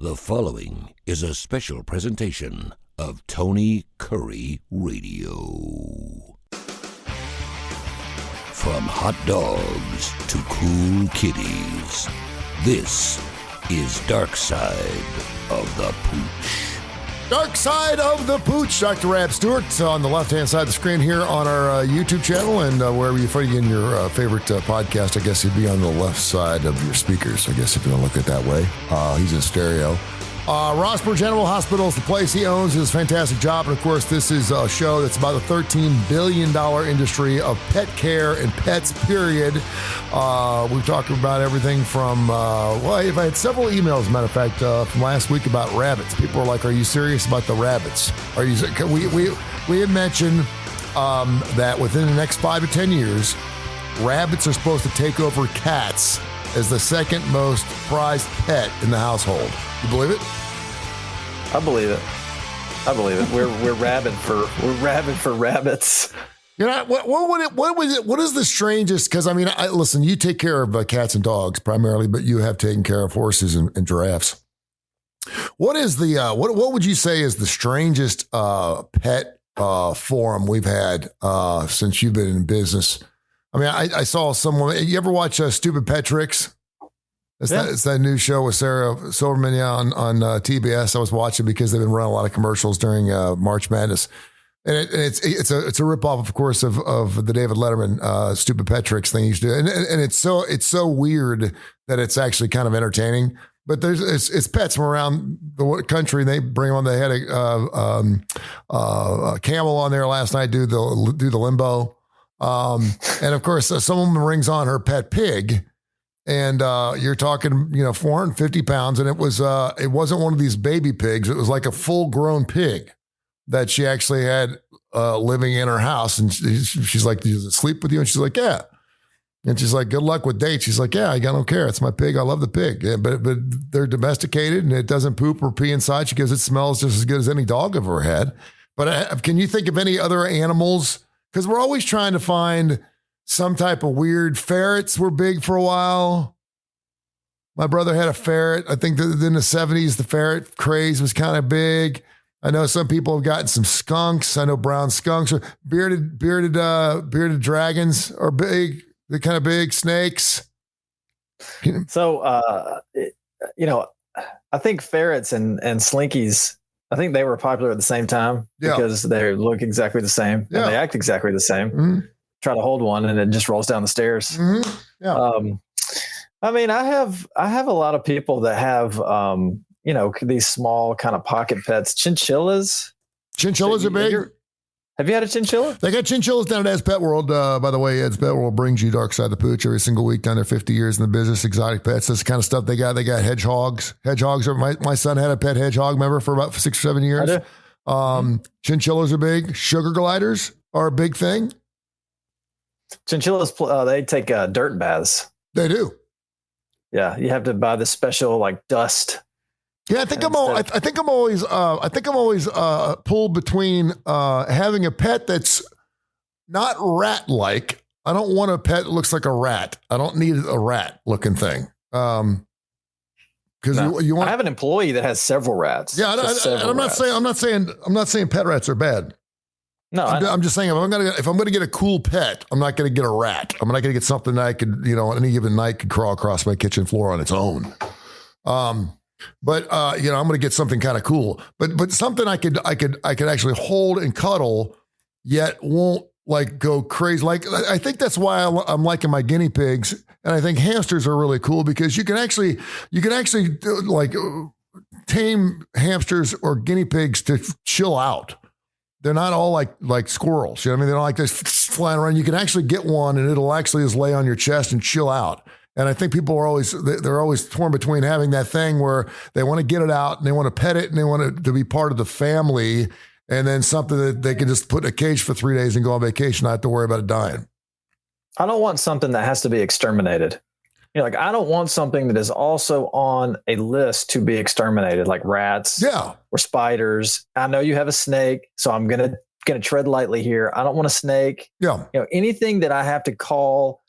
The following is a special presentation of Tony Kurre Radio. From hot dogs to cool kitties, this is Darkside of the Poch. Darkside of the Poch, Dr. Rab Stewart on the left-hand side of the screen here on our YouTube channel, and wherever you find in your favorite podcast, I guess he'd be on the left side of your speakers, I guess if you want to look at it that way. He's in stereo. Rossborough General Hospital is the place he owns. His fantastic job, and of course, this is a show that's about a $13 billion industry of pet care and pets, period. We've talked about everything from, I've had several emails, as a matter of fact, from last week about rabbits. People are like, are you serious about the rabbits? We had mentioned that within the next 5 to 10 years, rabbits are supposed to take over cats as the second most prized pet in the household. You believe it? I believe it. We're rabid for rabbits. You know what is the strangest? Because I mean, listen, you take care of cats and dogs primarily, but you have taken care of horses and giraffes. What is the what would you say is the strangest pet forum we've had since you've been in business? I mean, I saw someone. You ever watch Stupid Pet Tricks? It's that new show with Sarah Silverman on TBS. I was watching because they've been running a lot of commercials during March Madness, and it's a ripoff, of course, of the David Letterman Stupid Pet Tricks thing he used to do, and it's so weird that it's actually kind of entertaining. But it's pets from around the country. They bring them on. They had a camel on there last night. Do the limbo, and of course, someone brings on her pet pig. And you're talking, 450 pounds, and it wasn't one of these baby pigs. It was like a full-grown pig that she actually had living in her house. And she's like, "Does it sleep with you?" And she's like, "Yeah." And she's like, "Good luck with dates." She's like, "Yeah, I don't care. It's my pig. I love the pig." Yeah, but they're domesticated, and it doesn't poop or pee inside. She goes, "It smells just as good as any dog I've ever had." But can you think of any other animals? Because we're always trying to find some type of weird. Ferrets were big for a while. My brother had a ferret. I think that in the 70s, the ferret craze was kind of big. I know some people have gotten some skunks. I know brown skunks or bearded dragons are big. They're kind of big. Snakes. So, I think ferrets and slinkies, I think they were popular at the same time because they look exactly the same and they act exactly the same. Mm-hmm. Try to hold one and it just rolls down the stairs. Mm-hmm. Yeah. I mean, I have a lot of people that have, these small kind of pocket pets, chinchillas. Chinchillas are big. Have you had a chinchilla? They got chinchillas down at Ed's Pet World. By the way, Ed's Pet World brings you Darkside the Poch every single week down there, 50 years in the business, exotic pets. This kind of stuff they got. They got hedgehogs. Hedgehogs are, my son had a pet hedgehog, remember, for about 6 or 7 years. I do. Chinchillas are big. Sugar gliders are a big thing. Chinchillas, they take dirt baths. They do. Yeah, you have to buy the special dust. Yeah, I think I'm always pulled between having a pet that's not rat-like. I don't want a pet that looks like a rat. I don't need a rat-looking thing. Because you want. I have an employee that has several rats. Yeah, I'm not saying pet rats are bad. No, I'm just saying if I'm gonna get a cool pet, I'm not gonna get a rat. I'm not gonna get something that I could, on any given night could crawl across my kitchen floor on its own. But I'm gonna get something kind of cool. But something I could actually hold and cuddle, yet won't go crazy. I think that's why I'm liking my guinea pigs, and I think hamsters are really cool because you can actually tame hamsters or guinea pigs to chill out. They're not all like squirrels. You know what I mean? They're not like this flying around. You can actually get one and it'll actually just lay on your chest and chill out. And I think people are they're always torn between having that thing where they want to get it out and they want to pet it and they want it to be part of the family, and then something that they can just put in a cage for 3 days and go on vacation, not have to worry about it dying. I don't want something that has to be exterminated. I don't want something that is also on a list to be exterminated, like rats or spiders. I know you have a snake, so I'm gonna tread lightly here. I don't want a snake. Yeah. Anything that I have to call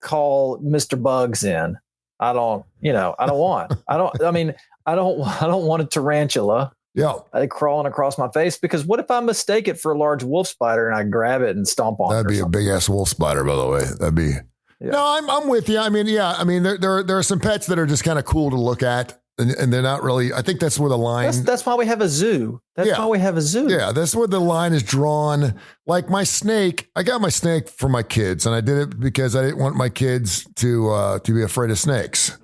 Mr. Bugs in. I don't want. I I don't want a tarantula. Yeah. Crawling across my face, because what if I mistake it for a large wolf spider and I grab it and stomp on it? That'd be a big ass wolf spider, by the way. That'd be. Yeah. No, I'm with you. I mean, yeah. I mean, there are some pets that are just kind of cool to look at, and they're not really. I think that's where the line. That's why we have a zoo. That's why we have a zoo. Yeah, that's where the line is drawn. Like my snake, I got my snake for my kids, and I did it because I didn't want my kids to be afraid of snakes.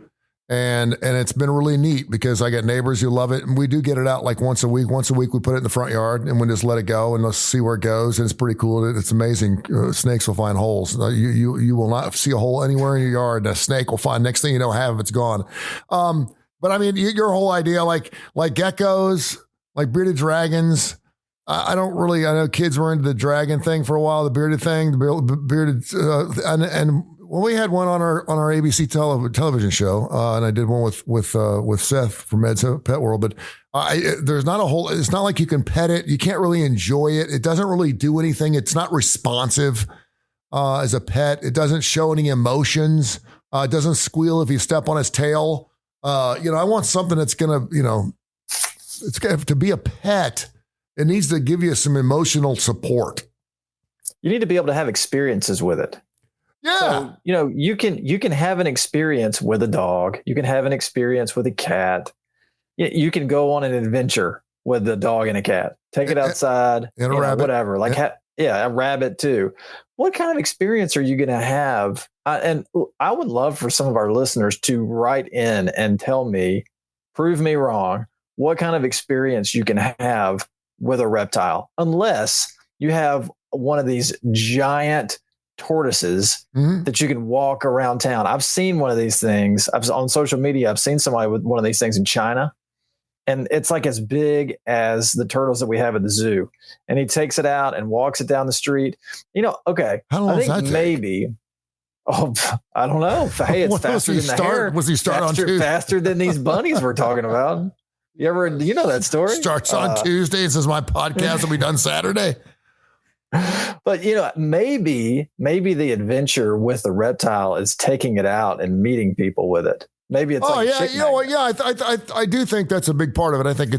And it's been really neat because I got neighbors who love it. And we do get it out like once a week. Once a week, we put it in the front yard and we just let it go and let's see where it goes. And it's pretty cool. It's amazing. Snakes will find holes. You will not see a hole anywhere in your yard. And a snake will find, next thing you know, half of it's gone. But I mean, your whole idea, like geckos, like bearded dragons. I don't really, I know kids were into the dragon thing for a while, the bearded thing, the bearded, and well, we had one on our ABC television show, and I did one with Seth from Ed's Pet World. But there's not a whole. It's not like you can pet it. You can't really enjoy it. It doesn't really do anything. It's not responsive as a pet. It doesn't show any emotions. It doesn't squeal if you step on its tail. I want something that's gonna, it's gonna to be a pet. It needs to give you some emotional support. You need to be able to have experiences with it. Yeah. So, you can have an experience with a dog. You can have an experience with a cat. You can go on an adventure with a dog and a cat. Take it outside, and a rabbit. Whatever. Like, a rabbit too. What kind of experience are you going to have? And I would love for some of our listeners to write in and tell me, prove me wrong, what kind of experience you can have with a reptile, unless you have one of these giant tortoises that you can walk around town. I've seen one of these things. On social media, I've seen somebody with one of these things in China, and it's like as big as the turtles that we have at the zoo. And he takes it out and walks it down the street. Okay. How long I think does that maybe. Oh, I don't know. Hey, it's faster than the hair. Was he start on Tuesday? Faster than these bunnies we're talking about. You know that story? Starts on Tuesday and says my podcast will be done Saturday. But maybe the adventure with the reptile is taking it out and meeting people with it. Maybe it's I do think that's a big part of it. I think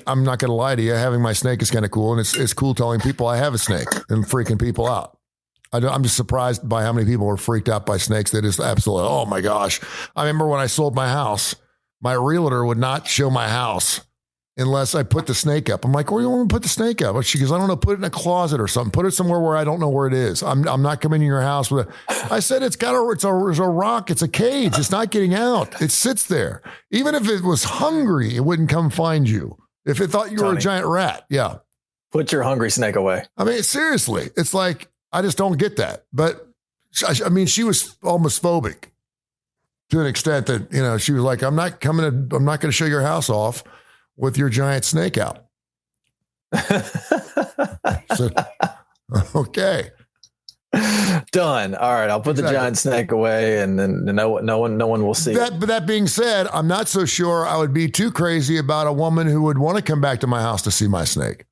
I'm not going to lie to you. Having my snake is kind of cool, and it's cool telling people I have a snake and freaking people out. I'm just surprised by how many people are freaked out by snakes. That is absolutely, oh my gosh. I remember when I sold my house, my realtor would not show my house unless I put the snake up. I'm like, where do you want me to put the snake up? She goes, I don't know, put it in a closet or something. Put it somewhere where I don't know where it is. I'm not coming in your house with I said, it's a rock. It's a cage. It's not getting out. It sits there. Even if it was hungry, it wouldn't come find you. If it thought you were a giant rat. Yeah. Put your hungry snake away. I mean, seriously, it's like, I just don't get that. But I mean, she was almost phobic to an extent that, she was like, I'm not going to show your house off with your giant snake out. So, okay. Done. All right. I'll put the giant snake away, and then no one will see it. But that being said, I'm not so sure I would be too crazy about a woman who would want to come back to my house to see my snake.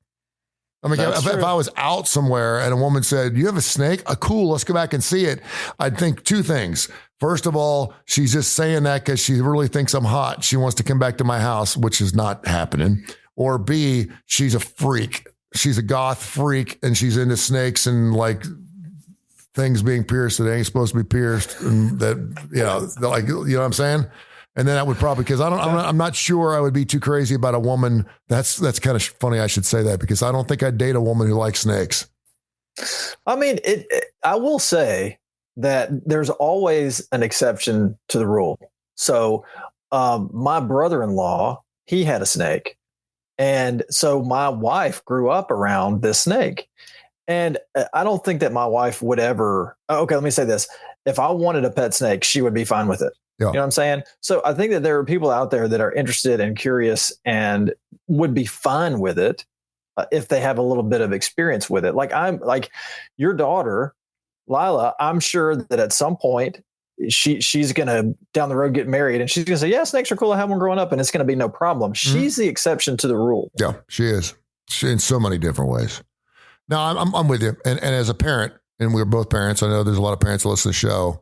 I mean, if I was out somewhere and a woman said, you have a snake? Cool, let's go back and see it. I'd think two things. First of all, she's just saying that because she really thinks I'm hot. She wants to come back to my house, which is not happening. Or B, she's a freak. She's a goth freak, and she's into snakes and like things being pierced that ain't supposed to be pierced. And that, like, you know what I'm saying? And then I would probably, because I'm not sure I would be too crazy about a woman. That's kind of funny. I should say that because I don't think I'd date a woman who likes snakes. I mean, I will say that there's always an exception to the rule. So my brother-in-law, he had a snake. And so my wife grew up around this snake. And I don't think that my wife would ever, okay, let me say this. If I wanted a pet snake, she would be fine with it. Yeah. You know what I'm saying? So I think that there are people out there that are interested and curious and would be fine with it if they have a little bit of experience with it. Like your daughter, Lila, I'm sure that at some point she's going to down the road get married and she's going to say, yeah, snakes are cool. I had one growing up and it's going to be no problem. She's the exception to the rule. Yeah, she is. In so many different ways. No, I'm with you. And as a parent, and we're both parents, I know there's a lot of parents that listen to the show.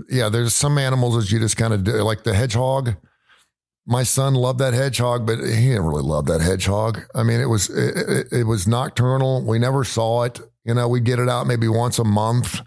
Yeah, there's some animals that you just kind of do, like the hedgehog. My son loved that hedgehog, but he didn't really love that hedgehog. I mean, it was nocturnal. We never saw it. We get it out maybe once a month.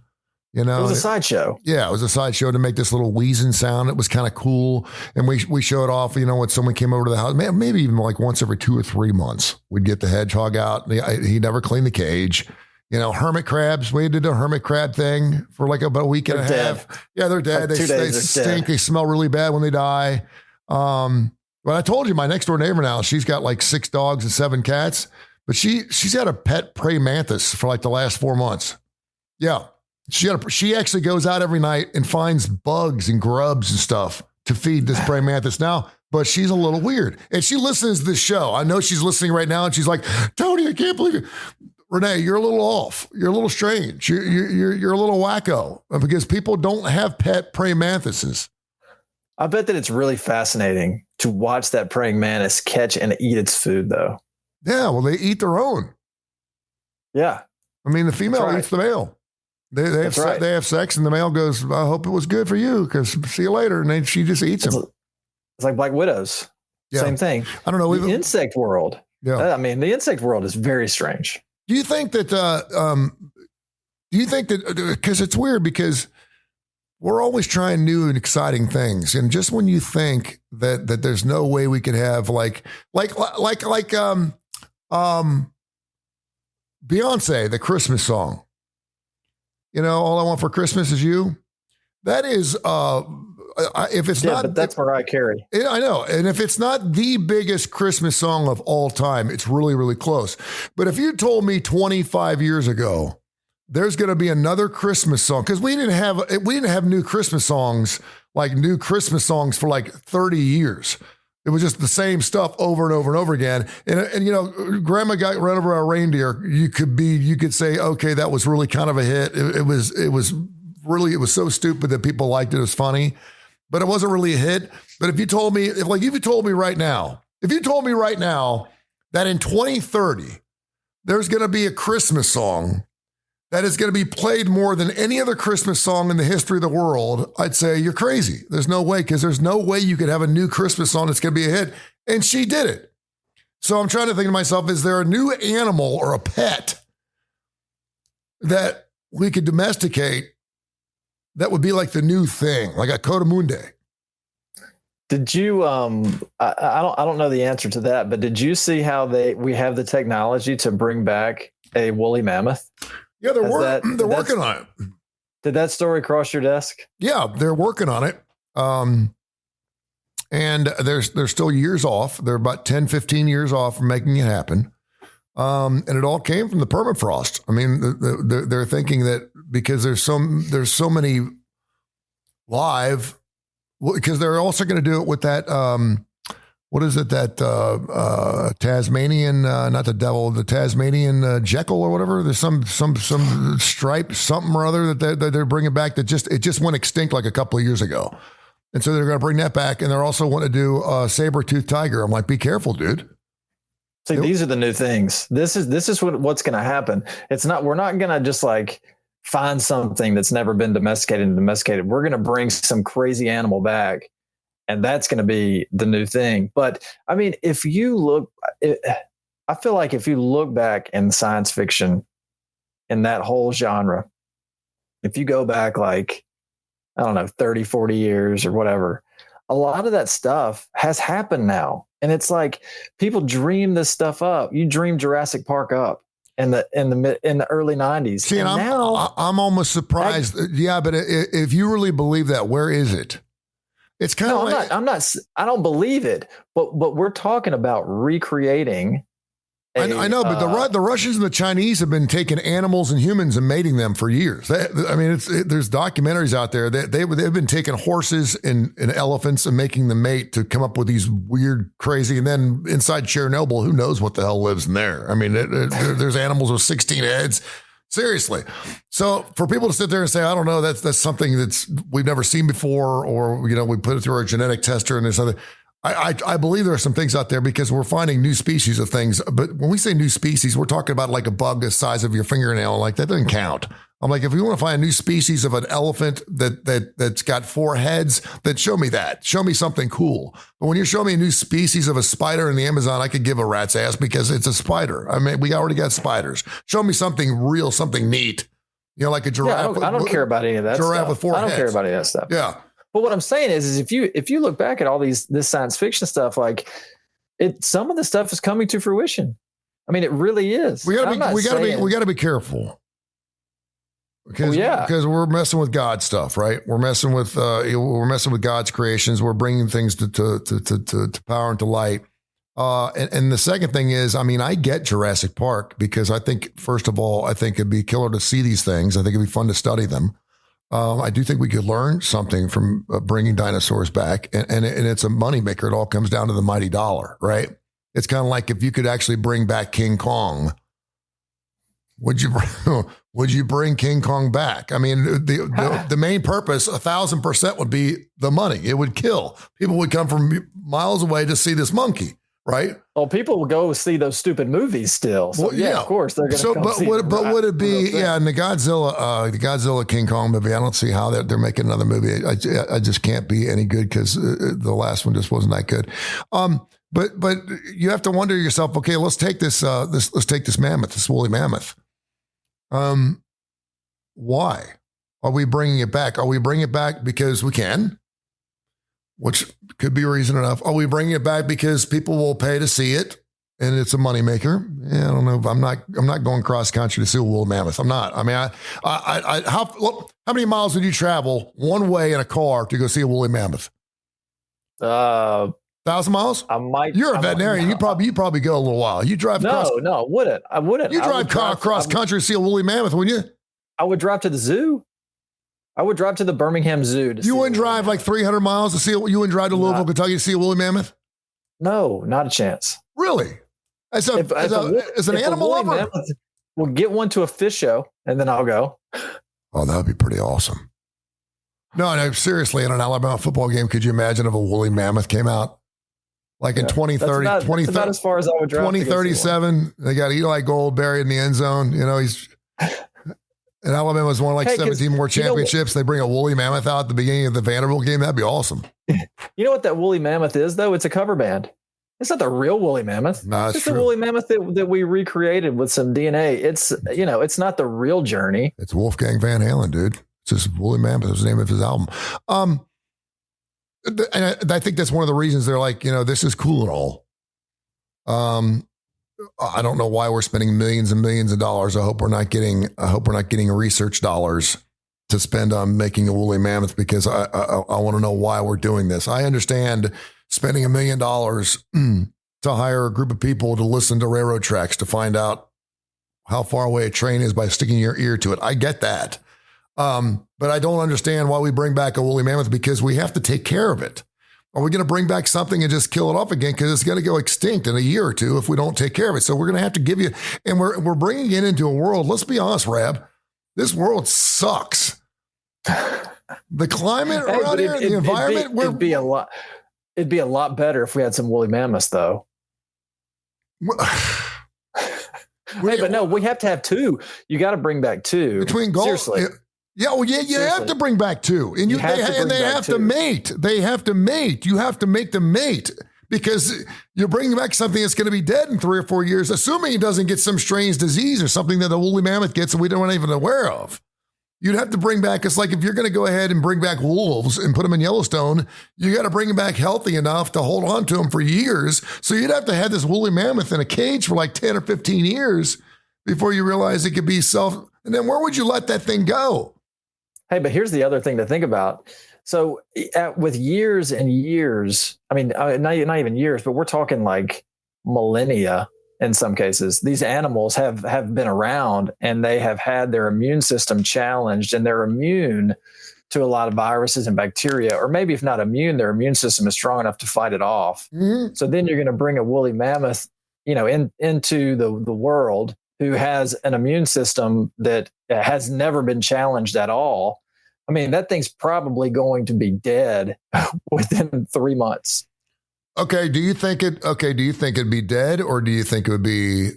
It was a sideshow. Yeah, it was a sideshow to make this little wheezing sound. It was kind of cool. And we showed off, when someone came over to the house, maybe even like once every 2 or 3 months, we'd get the hedgehog out. He never cleaned the cage. Hermit crabs, we did a hermit crab thing for like about a week and a half. Yeah, they're dead. Like they stink. They smell really bad when they die. But I told you my next door neighbor now, she's got like 6 dogs and 7 cats, but she's had a pet praying mantis for like the last 4 months. Yeah. She actually goes out every night and finds bugs and grubs and stuff to feed this praying mantis now, but she's a little weird. And she listens to this show. I know she's listening right now and she's like, Tony, I can't believe it. Renee, you're a little off. You're a little strange. You're a little wacko because people don't have pet praying mantises. I bet that it's really fascinating to watch that praying mantis catch and eat its food, though. Yeah, well, they eat their own. Yeah. I mean, the female eats the male. They have sex, and the male goes, I hope it was good for you, because see you later. And then she just eats them. It's like black widows. Yeah. Same thing. I don't know. The insect world. Yeah. I mean, the insect world is very strange. Do you think that, because it's weird because we're always trying new and exciting things. And just when you think that there's no way we could have like Beyonce, the Christmas song, All I Want for Christmas Is You. That is, if it's not, but that's Mariah Carey. I know. And if it's not the biggest Christmas song of all time, it's really, really close. But if you told me 25 years ago, there's going to be another Christmas song, because we didn't have new Christmas songs, like new Christmas songs for like 30 years. It was just the same stuff over and over and over again. And Grandma got run over a reindeer. You could say, okay, that was really kind of a hit. It was so stupid that people liked it. It was funny, but it wasn't really a hit. But if you told me right now that in 2030, there's going to be a Christmas song that is going to be played more than any other Christmas song in the history of the world, I'd say you're crazy. There's no way, because there's no way you could have a new Christmas song that's going to be a hit. And she did it. So I'm trying to think to myself, is there a new animal or a pet that we could domesticate that would be like the new thing, like a Cotamunde? Did you, I don't know the answer to that, but did you see how we have the technology to bring back a woolly mammoth? Yeah, they're working on it. Did that story cross your desk? Yeah, they're working on it. And they're still years off. They're about 10, 15 years off from making it happen. And it all came from the permafrost. I mean, they're thinking that because there's so many live, because they're also going to do it with that, what is it, that Tasmanian, not the devil, the Tasmanian Jekyll or whatever. There's some stripe, something or other that they're bringing back that just went extinct like a couple of years ago. And so they're going to bring that back. And they're also want to do a saber-toothed tiger. I'm like, be careful, dude. See, these are the new things. This is what's going to happen. We're not going to just like find something that's never been domesticated. We're going to bring some crazy animal back. And that's going to be the new thing. But I mean, I feel like if you look back in science fiction, in that whole genre, if you go back like, I don't know, 30, 40 years or whatever, a lot of that stuff has happened now. And it's like people dream this stuff up. You dream Jurassic Park up in the early 90s. See, and I'm almost surprised. But if you really believe that, where is it? It's kind of like, I don't believe it, but we're talking about recreating. I know, but the Russians and the Chinese have been taking animals and humans and mating them for years. There's documentaries out there that they've been taking horses and elephants and making them mate to come up with these weird, crazy. And then inside Chernobyl, who knows what the hell lives in there? I mean, there's animals with 16 heads. Seriously. So for people to sit there and say, I don't know, that's something we've never seen before, or, we put it through our genetic tester and there's other, I believe there are some things out there because we're finding new species of things. But when we say new species, we're talking about like a bug the size of your fingernail. Like that doesn't count. I'm like, if we want to find a new species of an elephant that's got 4 heads, then show me that. Show me something cool. But when you're showing me a new species of a spider in the Amazon, I could give a rat's ass because it's a spider. I mean, we already got spiders. Show me something real, something neat. You know, like a giraffe. Yeah, I don't care about any of that giraffe stuff. with 4 heads. I don't care about any of that stuff. Yeah. But what I'm saying is if you look back at all this science fiction stuff, like some of the stuff is coming to fruition. I mean, it really is. We gotta be careful. Because we're messing with God stuff, right? We're messing with God's creations. We're bringing things to power and to light. And the second thing is, I mean, I get Jurassic Park because I think, first of all, I think it'd be killer to see these things. I think it'd be fun to study them. I do think we could learn something from bringing dinosaurs back, and it's a moneymaker. It all comes down to the mighty dollar, right? It's kind of like if you could actually bring back King Kong. Would you bring King Kong back? I mean, the main purpose, 1,000% would be the money. It would kill. People would come from miles away to see this monkey, right? Well, people will go see those stupid movies still. So, well, yeah, of course they're going to come see them. But would it be, and the Godzilla King Kong movie, I don't see how they're making another movie. I just can't be any good because the last one just wasn't that good. But you have to wonder yourself, okay, let's take this mammoth, this woolly mammoth. Why are we bringing it back? Are we bringing it back because we can, which could be reason enough? Are we bringing it back because people will pay to see it and it's a moneymaker? Yeah, I don't know. I'm not going cross country to see a woolly mammoth. I'm not. I mean, how many miles would you travel one way in a car to go see a woolly mammoth? 1,000 miles? I might. You're a veterinarian. You probably go a little while. You drive across. No, I wouldn't. You drive cross country to see a woolly mammoth, wouldn't you? I would drive to the zoo. I would drive to the Birmingham Zoo. You wouldn't drive like 300 miles to see it? You wouldn't drive to Louisville, Kentucky to see a woolly mammoth? No, not a chance. Really? As an animal lover? Mammoth, we'll get one to a fish show and then I'll go. Oh, that would be pretty awesome. No, seriously, in an Alabama football game, could you imagine if a woolly mammoth came out? Like in 2030, that's about as far as I would drive. 2037, they got Eli Gold buried in the end zone. You know, and Alabama's won like 17 more championships. They bring a woolly mammoth out at the beginning of the Vanderbilt game. That'd be awesome. You know what that woolly mammoth is, though? It's a cover band. It's not the real woolly mammoth. No, it's the woolly mammoth that we recreated with some DNA. It's not the real journey. It's Wolfgang Van Halen, dude. It's just woolly mammoth. It's the name of his album. And I think that's one of the reasons they're like, this is cool and all. I don't know why we're spending millions and millions of dollars. I hope we're not getting research dollars to spend on making a woolly mammoth because I want to know why we're doing this. I understand spending $1 million to hire a group of people to listen to railroad tracks to find out how far away a train is by sticking your ear to it. I get that. But I don't understand why we bring back a woolly mammoth because we have to take care of it. Are we going to bring back something and just kill it off again? Because it's going to go extinct in a year or two if we don't take care of it. So we're going to have to give you, and we're bringing it into a world. Let's be honest, Rab. This world sucks. The climate around here, the environment. It'd be a lot better if we had some woolly mammoths, though. But no, we have to have 2. You got to bring back 2. Between goals. Seriously. Yeah, well, you have to bring back 2. And they have to mate. They have to mate. You have to make them mate because you're bringing back something that's going to be dead in 3 or 4 years, assuming it doesn't get some strange disease or something that the woolly mammoth gets and we don't even aware of. You'd have to bring back, it's like if you're going to go ahead and bring back wolves and put them in Yellowstone, you got to bring them back healthy enough to hold on to them for years. So you'd have to have this woolly mammoth in a cage for like 10 or 15 years before you realize it could be and then where would you let that thing go? Hey, but here's the other thing to think about. So with years and years, I mean, not even years, but we're talking like millennia in some cases. These animals have been around and they have had their immune system challenged and they're immune to a lot of viruses and bacteria, or maybe if not immune, their immune system is strong enough to fight it off. Mm-hmm. So then you're going to bring a woolly mammoth, into the world who has an immune system that has never been challenged at all. I mean, that thing's probably going to be dead within 3 months. Okay. Do you think it'd be dead or do you think it would be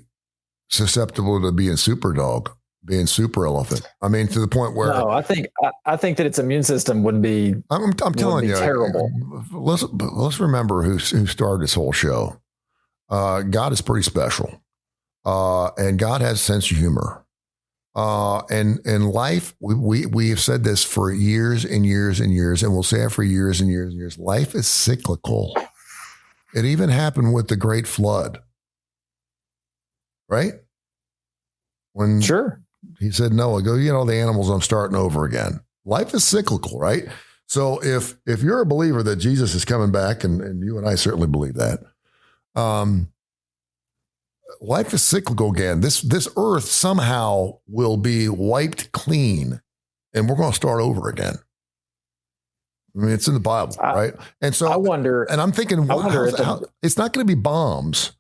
susceptible to being super dog? being super elephant. I mean, to the point where no, I think that its immune system would be. I'm telling you, terrible. Let's remember who started this whole show. God is pretty special, and God has a sense of humor. And life, we have said this for years and years and years, and we'll say it for years and years and years. Life is cyclical. It even happened with the Great Flood, right? When he said, Noah, go get all the animals, I'm starting over again. Life is cyclical, right? So if you're a believer that Jesus is coming back, and you and I certainly believe that, life is cyclical again. This earth somehow will be wiped clean, and we're going to start over again. I mean, it's in the Bible, right? And so I wonder, and I'm thinking, it's not going to be bombs.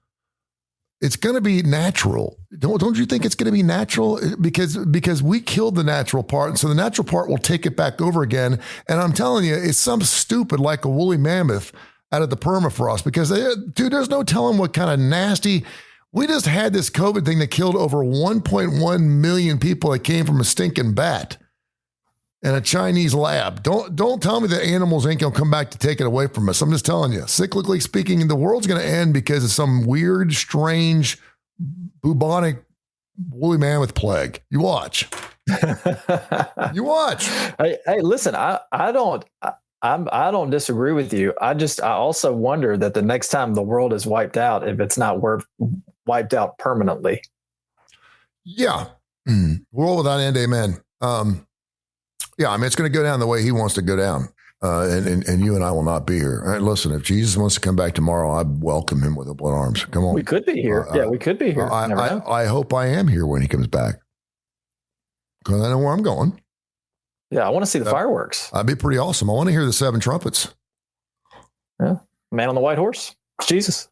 It's going to be natural. Don't you think it's going to be natural? Because we killed the natural part. And so the natural part will take it back over again. And I'm telling you, it's some stupid like a woolly mammoth out of the permafrost, because dude, there's no telling what kind of nasty. We just had this COVID thing that killed over 1.1 million people that came from a stinking bat in a Chinese lab. Don't tell me that animals ain't going to come back to take it away from us. I'm just telling you, cyclically speaking, the world's going to end because of some weird, strange, bubonic woolly mammoth plague. You watch. You watch. Hey, listen, I don't disagree with you. I also wonder that the next time the world is wiped out, if it's not wiped out permanently. Yeah. World without end, amen. Yeah, I mean, it's going to go down the way he wants to go down. And you and I will not be here. All right, listen, if Jesus wants to come back tomorrow, I welcome him with open arms. Come on. We could be here. We could be here. I hope I am here when he comes back, because I know where I'm going. Yeah, I want to see the fireworks. That'd be pretty awesome. I want to hear the 7 trumpets. Yeah, man on the white horse. It's Jesus.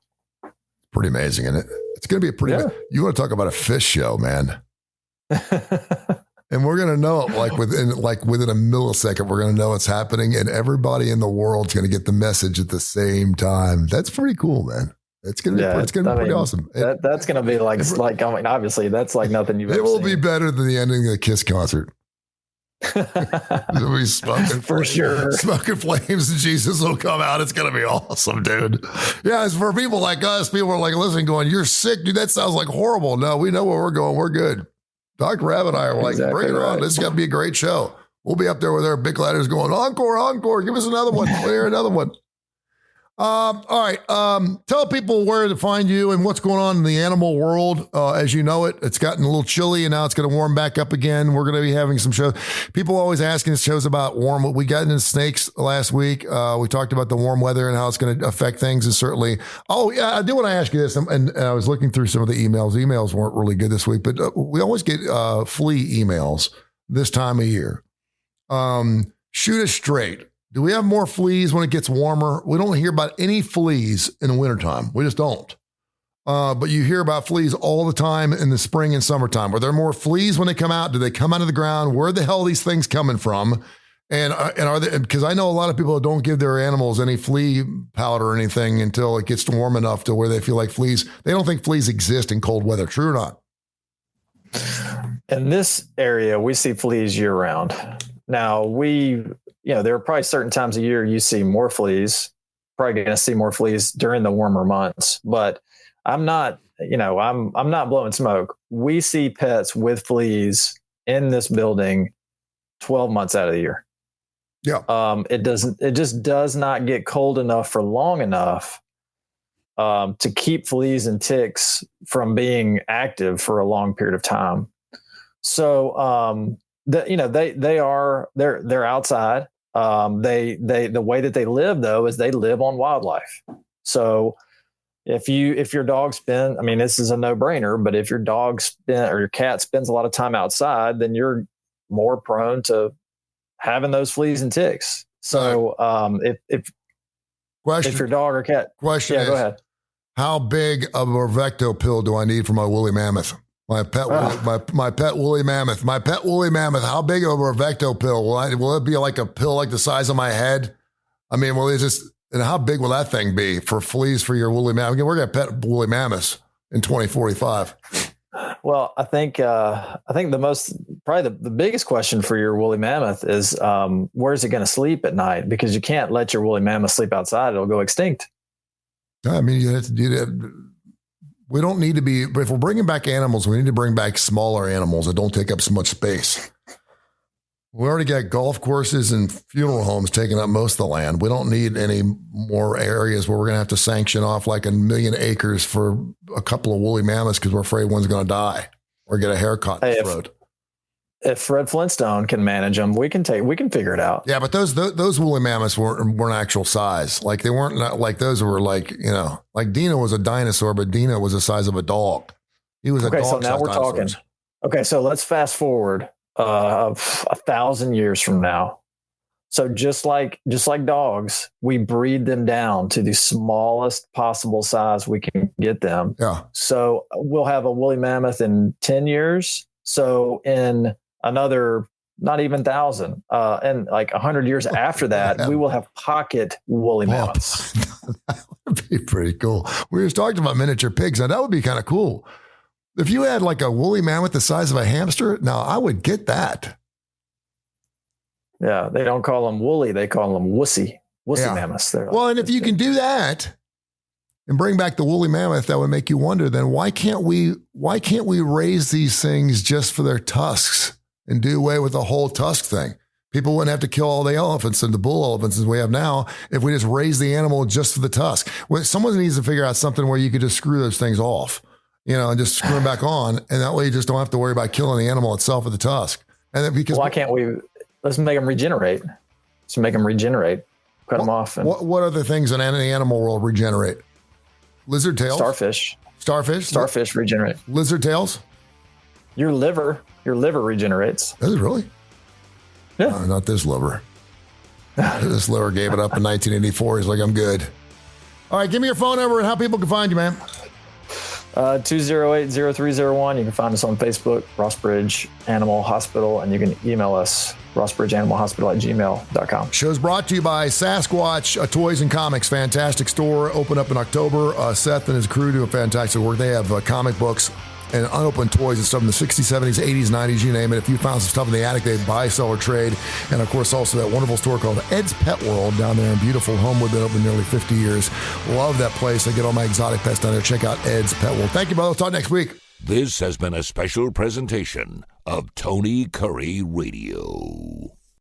Pretty amazing, isn't it? It's going to be a pretty. Yeah. You want to talk about a fish show, man? And we're going to know it within a millisecond. We're going to know it's happening, and everybody in the world's going to get the message at the same time. That's pretty cool, man. It's going to be pretty awesome. That's going to be like I mean, obviously that's like nothing you've ever seen. It will be better than the ending of the Kiss concert. It'll be smoking for sure. Smoking flames, and Jesus will come out. It's going to be awesome, dude. Yeah, it's for people like us. People are like listening, going, "You're sick, dude. That sounds like horrible." No, we know where we're going. We're good. Dr. Rabb and I are like, exactly, bring it on. This is going to be a great show. We'll be up there with our big ladders going, encore, encore. Give us another one. We'll hear another one. All right. Tell people where to find you and what's going on in the animal world. As you know it, it's gotten a little chilly, and now it's going to warm back up again. We're going to be having some shows. People always asking us shows about warm. We got into snakes last week. We talked about the warm weather and how it's going to affect things. And certainly, I do want to ask you this. And I was looking through some of the emails. The emails weren't really good this week, but we always get flea emails this time of year. Shoot us straight. Do we have more fleas when it gets warmer? We don't hear about any fleas in the wintertime. We just don't. But you hear about fleas all the time in the spring and summertime. Are there more fleas when they come out? Do they come out of the ground? Where the hell are these things coming from? And are they, because I know a lot of people don't give their animals any flea powder or anything until it gets warm enough to where they feel like fleas. They don't think fleas exist in cold weather. True or not? In this area, we see fleas year round. Now there are probably certain times of year you see more fleas, probably going to see more fleas during the warmer months, but I'm not blowing smoke. We see pets with fleas in this building 12 months out of the year. Yeah. It just does not get cold enough for long enough to keep fleas and ticks from being active for a long period of time. So, they're outside. The way that they live though, is they live on wildlife. So if your dog this is a no brainer, but if your dog or your cat spends a lot of time outside, then you're more prone to having those fleas and ticks. So, if your dog or cat, go ahead. How big of a Vecto pill do I need for my woolly mammoth? My pet woolly mammoth. My pet woolly mammoth. How big of a Vecto pill will it be? Like a pill like the size of my head? I mean, and how big will that thing be for fleas for your woolly mammoth? We're gonna pet woolly mammoths in 2045. Well, I think the biggest question for your woolly mammoth is where's it going to sleep at night? Because you can't let your woolly mammoth sleep outside; it'll go extinct. I mean, you have to do that. We don't need to be, but if we're bringing back animals, we need to bring back smaller animals that don't take up so much space. We already got golf courses and funeral homes taking up most of the land. We don't need any more areas where we're going to have to sanction off like 1 million acres for a couple of woolly mammoths because we're afraid one's going to die or get a haircut in the throat. If Fred Flintstone can manage them, we can figure it out. Yeah, but those woolly mammoths weren't actual size. Like they weren't like those were like, like Dino was a dinosaur, but Dino was the size of a dog. He was a dog. Okay, so now we're talking. Okay, so let's fast forward 1,000 years from now. So just like dogs, we breed them down to the smallest possible size we can get them. Yeah. So we'll have a woolly mammoth in 10 years. So in another, not even 1,000, and like 100 years after that, we will have pocket woolly mammoths. That would be pretty cool. We were talking about miniature pigs. Now that would be kind of cool. If you had like a woolly mammoth the size of a hamster, now I would get that. Yeah, they don't call them woolly; they call them wussy mammoths. Well, and if you can do that and bring back the woolly mammoth, that would make you wonder. Then why can't we raise these things just for their tusks and do away with the whole tusk thing? People wouldn't have to kill all the elephants and the bull elephants as we have now if we just raise the animal just for the tusk. Well, someone needs to figure out something where you could just screw those things off. And just screw them back on. And that way you just don't have to worry about killing the animal itself with the tusk. And then because why can't we, let's make them regenerate. Cut them off. And what other things in the animal world regenerate? Lizard tails? Starfish regenerate. Lizard tails? Your liver regenerates. Does it really? Yeah. No, not this liver. This liver gave it up in 1984. He's like, I'm good. All right, give me your phone number and how people can find you, man. 208-0301. You can find us on Facebook, Rossbridge Animal Hospital, and you can email us, rossbridgeanimalhospital@gmail.com. Show's brought to you by Sasquatch Toys and Comics. Fantastic store. Opened up in October. Seth and his crew do a fantastic work. They have comic books and unopened toys and stuff in the 60s, 70s, 80s, 90s, you name it. If you found some stuff in the attic, they buy, sell, or trade. And, of course, also that wonderful store called Ed's Pet World down there in beautiful Homewood. Been open nearly 50 years. Love that place. I get all my exotic pets down there. Check out Ed's Pet World. Thank you, brother. We'll talk next week. This has been a special presentation of Tony Curry Radio.